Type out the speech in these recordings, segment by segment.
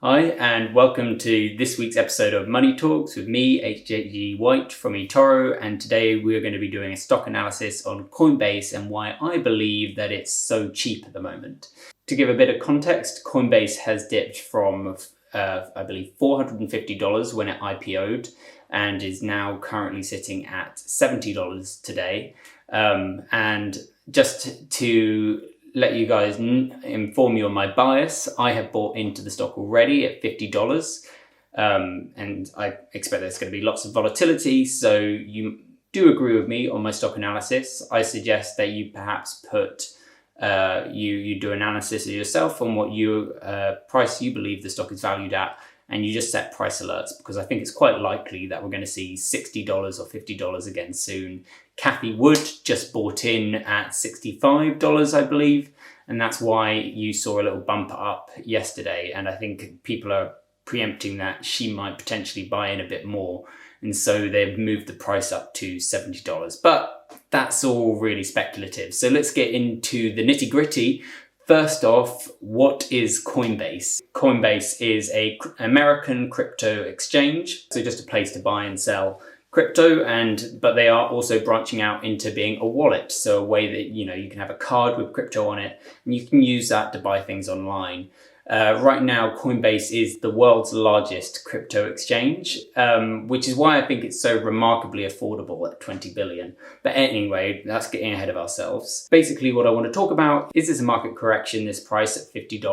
Hi, and welcome to this week's episode of Money Talks with me, HJG White from eToro, and today we're going to be doing a stock analysis on Coinbase and why I believe that it's so cheap at the moment. To give a bit of context, Coinbase has dipped from, I believe, $450 when it IPO'd and is now currently sitting at $70 today. And just to let you guys inform you on my bias, I have bought into the stock already at $50, and I expect there's going to be lots of volatility, so you do agree with me on my stock analysis. I suggest that you perhaps put you do analysis of yourself on what price you believe the stock is valued at, and you just set price alerts, because I think it's quite likely that we're going to see $60 or $50 again soon. Kathy Wood just bought in at $65, I believe, and that's why you saw a little bump up yesterday, and I think people are preempting that she might potentially buy in a bit more, and so they've moved the price up to $70. But that's all really speculative, so let's get into the nitty-gritty. First off, what is Coinbase? Coinbase is an American crypto exchange, so just a place to buy and sell crypto, but they are also branching out into being a wallet, so a way that you can have a card with crypto on it and you can use that to buy things online. Right now, Coinbase is the world's largest crypto exchange, which is why I think it's so remarkably affordable at $20 billion. But anyway, that's getting ahead of ourselves. Basically, what I want to talk about is this a market correction, this price at $50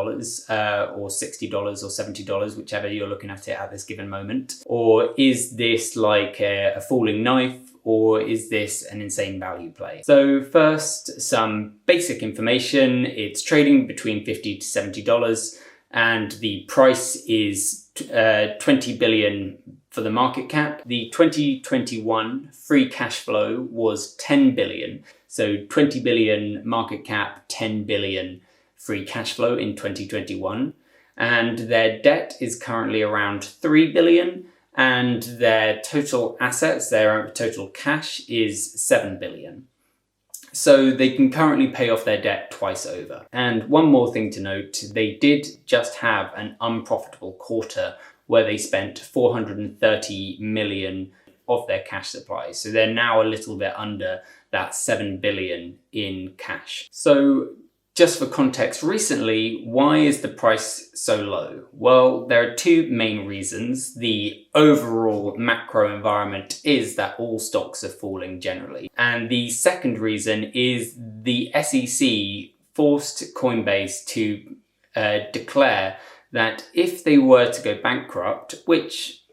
or $60 or $70, whichever you're looking at it at this given moment? Or is this like a falling knife? Or is this an insane value play? So first, some basic information. It's trading between $50 to $70, and the price is $20 billion for the market cap. The 2021 free cash flow was $10 billion. So 20 billion market cap, 10 billion free cash flow in 2021. And their debt is currently around 3 billion. And their total assets, their total cash, is 7 billion. So they can currently pay off their debt twice over. And one more thing to note, they did just have an unprofitable quarter where they spent 430 million of their cash supply. So they're now a little bit under that 7 billion in cash. So just for context, recently, why is the price so low? Well, there are two main reasons. The overall macro environment is that all stocks are falling generally. And the second reason is the SEC forced Coinbase to declare that if they were to go bankrupt, which,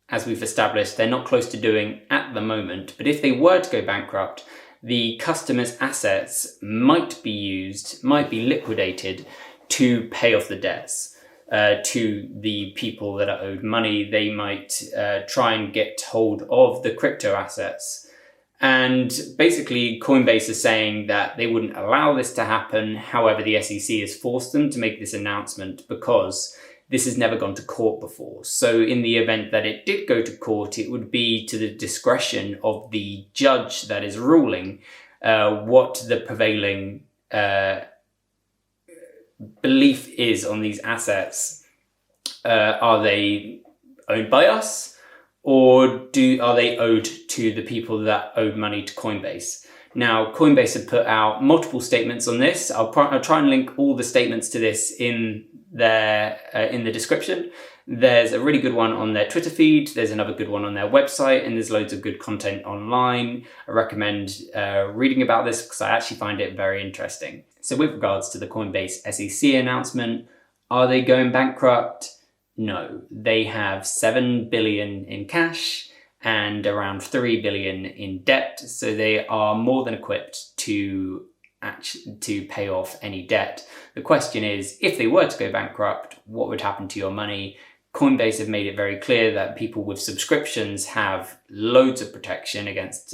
as we've established, they're not close to doing at the moment, but if they were to go bankrupt, the customer's assets might be liquidated to pay off the debts to the people that are owed money. They might try and get hold of the crypto assets. And basically, Coinbase is saying that they wouldn't allow this to happen. However, the SEC has forced them to make this announcement because this has never gone to court before. So in the event that it did go to court, it would be to the discretion of the judge that is ruling what the prevailing belief is on these assets. Are they owned by us, or are they owed to the people that owed money to Coinbase? Now, Coinbase have put out multiple statements on this. I'll try and link all the statements to this in the description. There's a really good one on their Twitter feed, there's another good one on their website, and there's loads of good content online. I recommend reading about this because I actually find it very interesting. So with regards to the Coinbase SEC announcement, are they going bankrupt? No, they have 7 billion in cash and around 3 billion in debt, so they are more than equipped to pay off any debt. The question is, if they were to go bankrupt, what would happen to your money? Coinbase have made it very clear that people with subscriptions have loads of protection against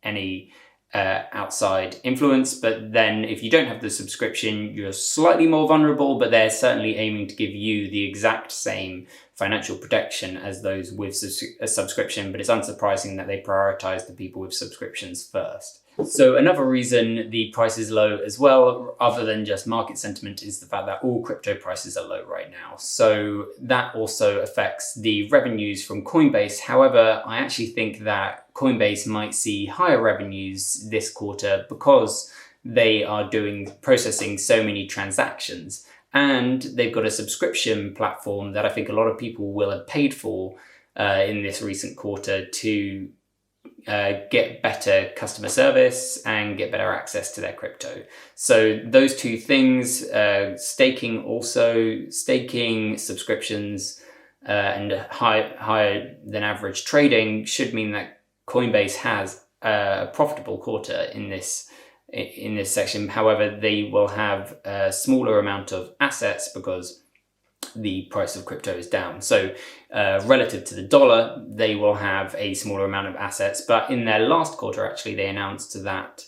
any outside influence, but then if you don't have the subscription, you're slightly more vulnerable, but they're certainly aiming to give you the exact same financial protection as those with a subscription, but it's unsurprising that they prioritize the people with subscriptions first. So another reason the price is low as well, other than just market sentiment, is the fact that all crypto prices are low right now. So that also affects the revenues from Coinbase. However, I actually think that Coinbase might see higher revenues this quarter because they are processing so many transactions. And they've got a subscription platform that I think a lot of people will have paid for in this recent quarter to get better customer service and get better access to their crypto. So those two things, staking, subscriptions, and higher than average trading should mean that Coinbase has a profitable quarter in this section. However, they will have a smaller amount of assets because the price of crypto is down. So relative to the dollar, they will have a smaller amount of assets. But in their last quarter, actually, they announced that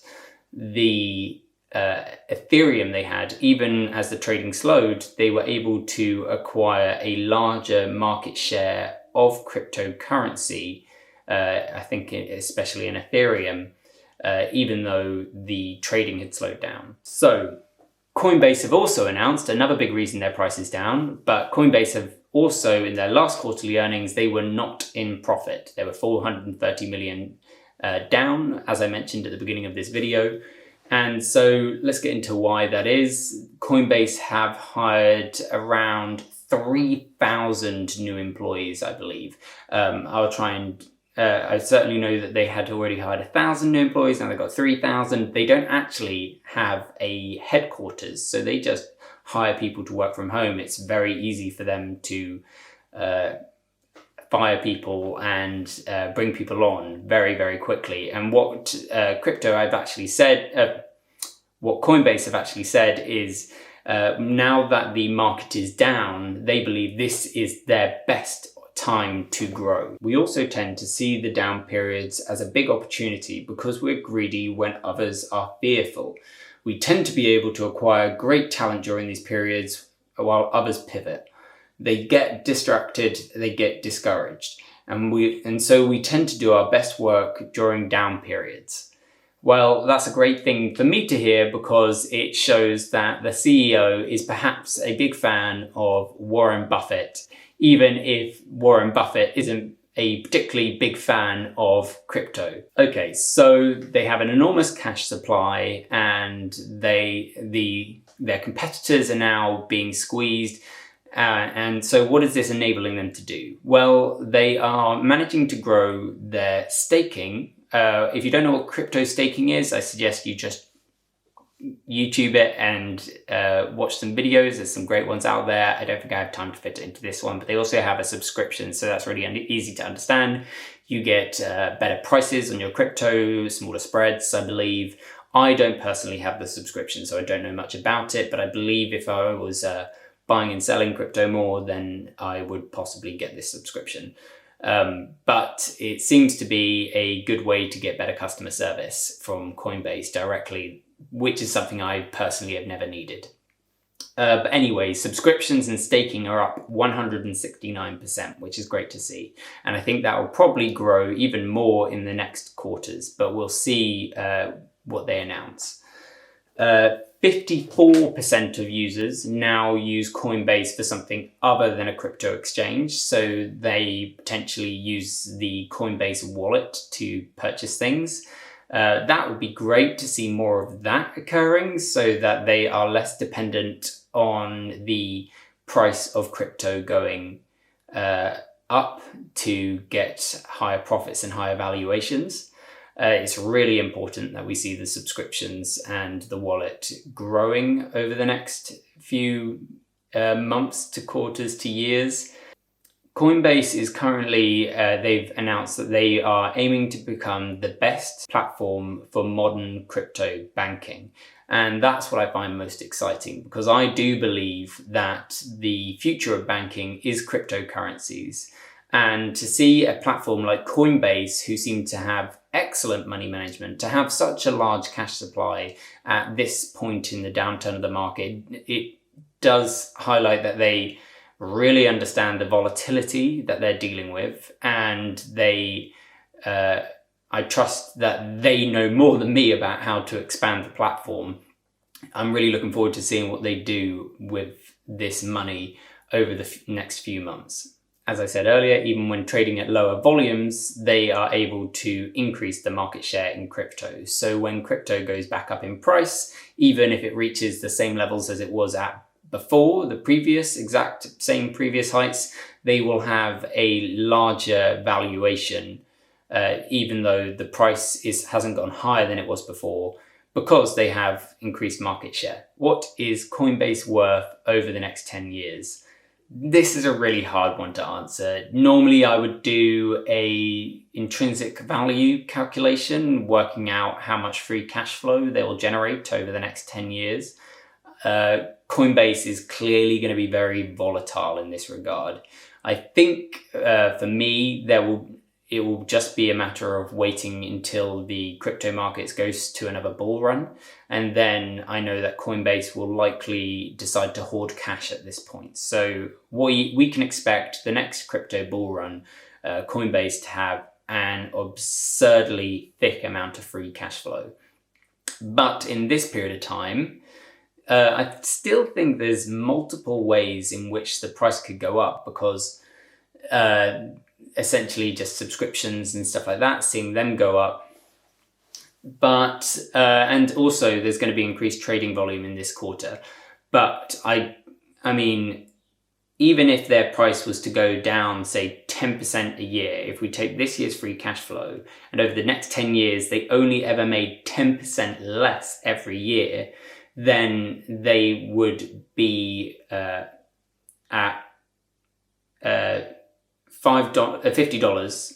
the Ethereum they had, even as the trading slowed, they were able to acquire a larger market share of cryptocurrency, I think especially in Ethereum, even though the trading had slowed down. So Coinbase have also announced another big reason their price is down, but Coinbase have also, in their last quarterly earnings, they were not in profit. They were 430 million down, as I mentioned at the beginning of this video. And so let's get into why that is. Coinbase have hired around 3,000 new employees, I believe. I'll try and I certainly know that they had already hired 1,000 new employees, now they've got 3,000. They don't actually have a headquarters, so they just hire people to work from home. It's very easy for them to fire people and bring people on very, very quickly. And what what Coinbase have actually said is now that the market is down, they believe this is their best time to grow. We also tend to see the down periods as a big opportunity because we're greedy when others are fearful. We tend to be able to acquire great talent during these periods while others pivot. They get distracted, they get discouraged, and so we tend to do our best work during down periods. Well, that's a great thing for me to hear because it shows that the CEO is perhaps a big fan of Warren Buffett, even if Warren Buffett isn't a particularly big fan of crypto. Okay, so they have an enormous cash supply and their competitors are now being squeezed. And so what is this enabling them to do? Well, they are managing to grow their staking. If you don't know what crypto staking is, I suggest you just YouTube it and watch some videos. There's some great ones out there. I don't think I have time to fit it into this one, but they also have a subscription, so that's really easy to understand. You get better prices on your crypto, smaller spreads, I believe. I don't personally have the subscription, so I don't know much about it, but I believe if I was buying and selling crypto more, then I would possibly get this subscription. But it seems to be a good way to get better customer service from Coinbase directly, which is something I personally have never needed. But anyway, subscriptions and staking are up 169%, which is great to see. And I think that will probably grow even more in the next quarters, but we'll see what they announce. 54% of users now use Coinbase for something other than a crypto exchange. So they potentially use the Coinbase wallet to purchase things. That would be great to see more of that occurring so that they are less dependent on the price of crypto going up to get higher profits and higher valuations. It's really important that we see the subscriptions and the wallet growing over the next few months to quarters to years. Coinbase is currently, they've announced that they are aiming to become the best platform for modern crypto banking. And that's what I find most exciting because I do believe that the future of banking is cryptocurrencies. And to see a platform like Coinbase, who seem to have excellent money management, to have such a large cash supply at this point in the downturn of the market, it does highlight that they really understand the volatility that they're dealing with, and they I trust that they know more than me about how to expand the platform. I'm really looking forward to seeing what they do with this money over the next few months. As I said earlier, even when trading at lower volumes, they are able to increase the market share in crypto. So when crypto goes back up in price, even if it reaches the same levels as it was at before, the exact same previous heights, they will have a larger valuation, even though the price hasn't gone higher than it was before, because they have increased market share. What is Coinbase worth over the next 10 years? This is a really hard one to answer. Normally I would do a intrinsic value calculation, working out how much free cash flow they will generate over the next 10 years. Coinbase is clearly going to be very volatile in this regard. I think for me, it will just be a matter of waiting until the crypto markets goes to another bull run. And then I know that Coinbase will likely decide to hoard cash at this point. So we can expect the next crypto bull run, Coinbase to have an absurdly thick amount of free cash flow. But in this period of time, I still think there's multiple ways in which the price could go up, because essentially just subscriptions and stuff like that, seeing them go up. But and also there's going to be increased trading volume in this quarter. But I mean, even if their price was to go down, say 10% a year, if we take this year's free cash flow and over the next 10 years, they only ever made 10% less every year, then they would be at $50.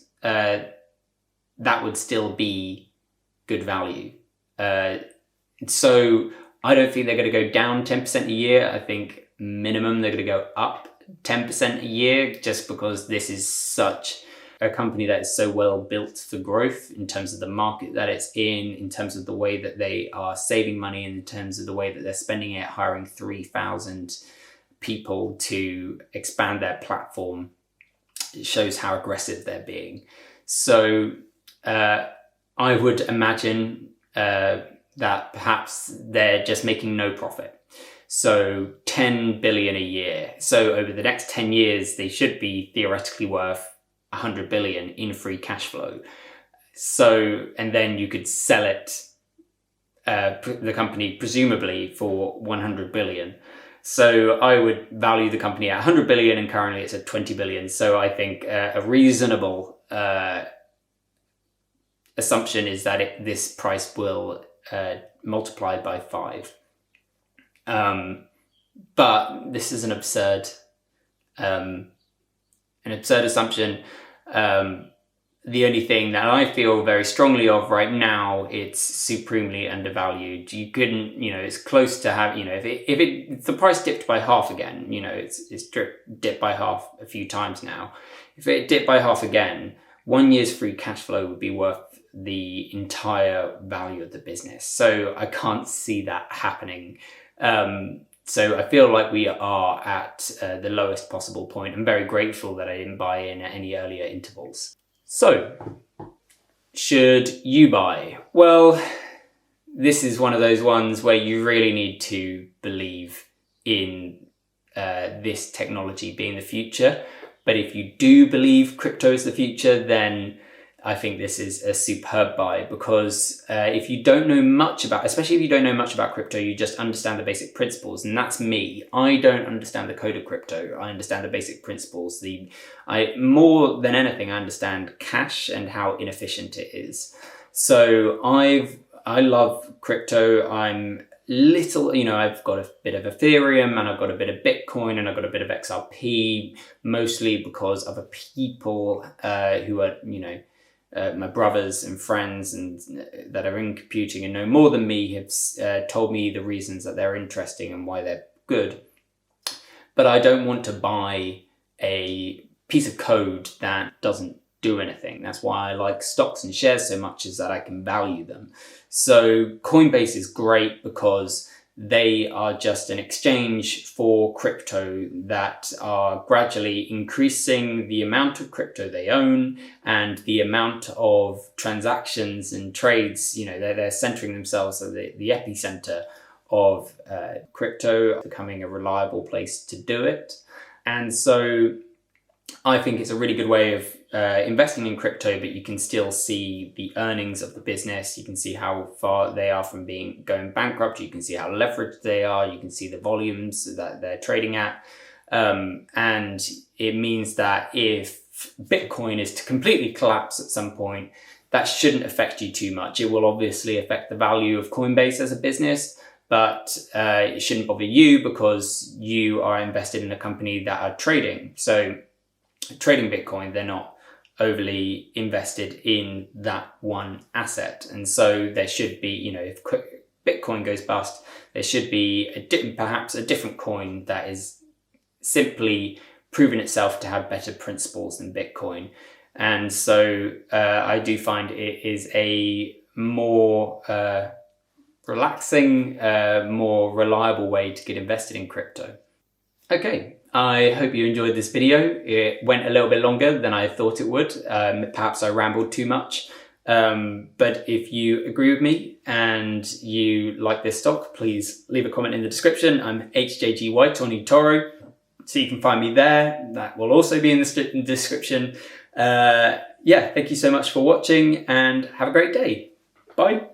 That would still be good value. So I don't think they're going to go down 10% a year. I think minimum they're going to go up 10% a year, just because this is such a company that is so well built for growth in terms of the market that it's in terms of the way that they are saving money, and in terms of the way that they're spending it, hiring 3,000 people to expand their platform. It shows how aggressive they're being. So I would imagine that perhaps they're just making no profit. So 10 billion a year. So over the next 10 years, they should be theoretically worth 100 billion in free cash flow. So, and then you could sell it, the company presumably for 100 billion. So I would value the company at 100 billion, and currently it's at 20 billion. So I think a reasonable assumption is that this price will multiply by 5. But this is an absurd assumption. The only thing that I feel very strongly of right now, it's supremely undervalued. You couldn't, it's close to have, if the price dipped by half again, it's dipped by half a few times now. If it dipped by half again, 1 year's free cash flow would be worth the entire value of the business. So I can't see that happening. So I feel like we are at the lowest possible point. I'm very grateful that I didn't buy in at any earlier intervals. So, should you buy? Well, this is one of those ones where you really need to believe in this technology being the future. But if you do believe crypto is the future, then I think this is a superb buy, because if you don't know much about, especially if you don't know much about crypto, you just understand the basic principles. And that's me. I don't understand the code of crypto. I understand the basic principles. More than anything, I understand cash and how inefficient it is. So I love crypto. I'm I've got a bit of Ethereum, and I've got a bit of Bitcoin, and I've got a bit of XRP, mostly because other people who are, my brothers and friends and that are in computing and know more than me have told me the reasons that they're interesting and why they're good. But I don't want to buy a piece of code that doesn't do anything. That's why I like stocks and shares so much, is that I can value them. So Coinbase is great because They are just an exchange for crypto that are gradually increasing the amount of crypto they own and the amount of transactions and trades. They're centering themselves as the epicenter of crypto, becoming a reliable place to do it. And so I think it's a really good way of investing in crypto, but you can still see the earnings of the business. You can see how far they are from going bankrupt. You can see how leveraged they are. You can see the volumes that they're trading at. And it means that if Bitcoin is to completely collapse at some point, that shouldn't affect you too much. It will obviously affect the value of Coinbase as a business, but it shouldn't bother you because you are invested in a company that are trading. So trading Bitcoin, they're not overly invested in that one asset. And so there should be, if Bitcoin goes bust, there should be perhaps a different coin that is simply proven itself to have better principles than Bitcoin. And so I do find it is a more relaxing, more reliable way to get invested in crypto. Okay, I hope you enjoyed this video. It went a little bit longer than I thought it would. Perhaps I rambled too much. But if you agree with me and you like this stock, please leave a comment in the description. I'm HJG White on eToro, so you can find me there. That will also be in the description. Thank you so much for watching and have a great day. Bye.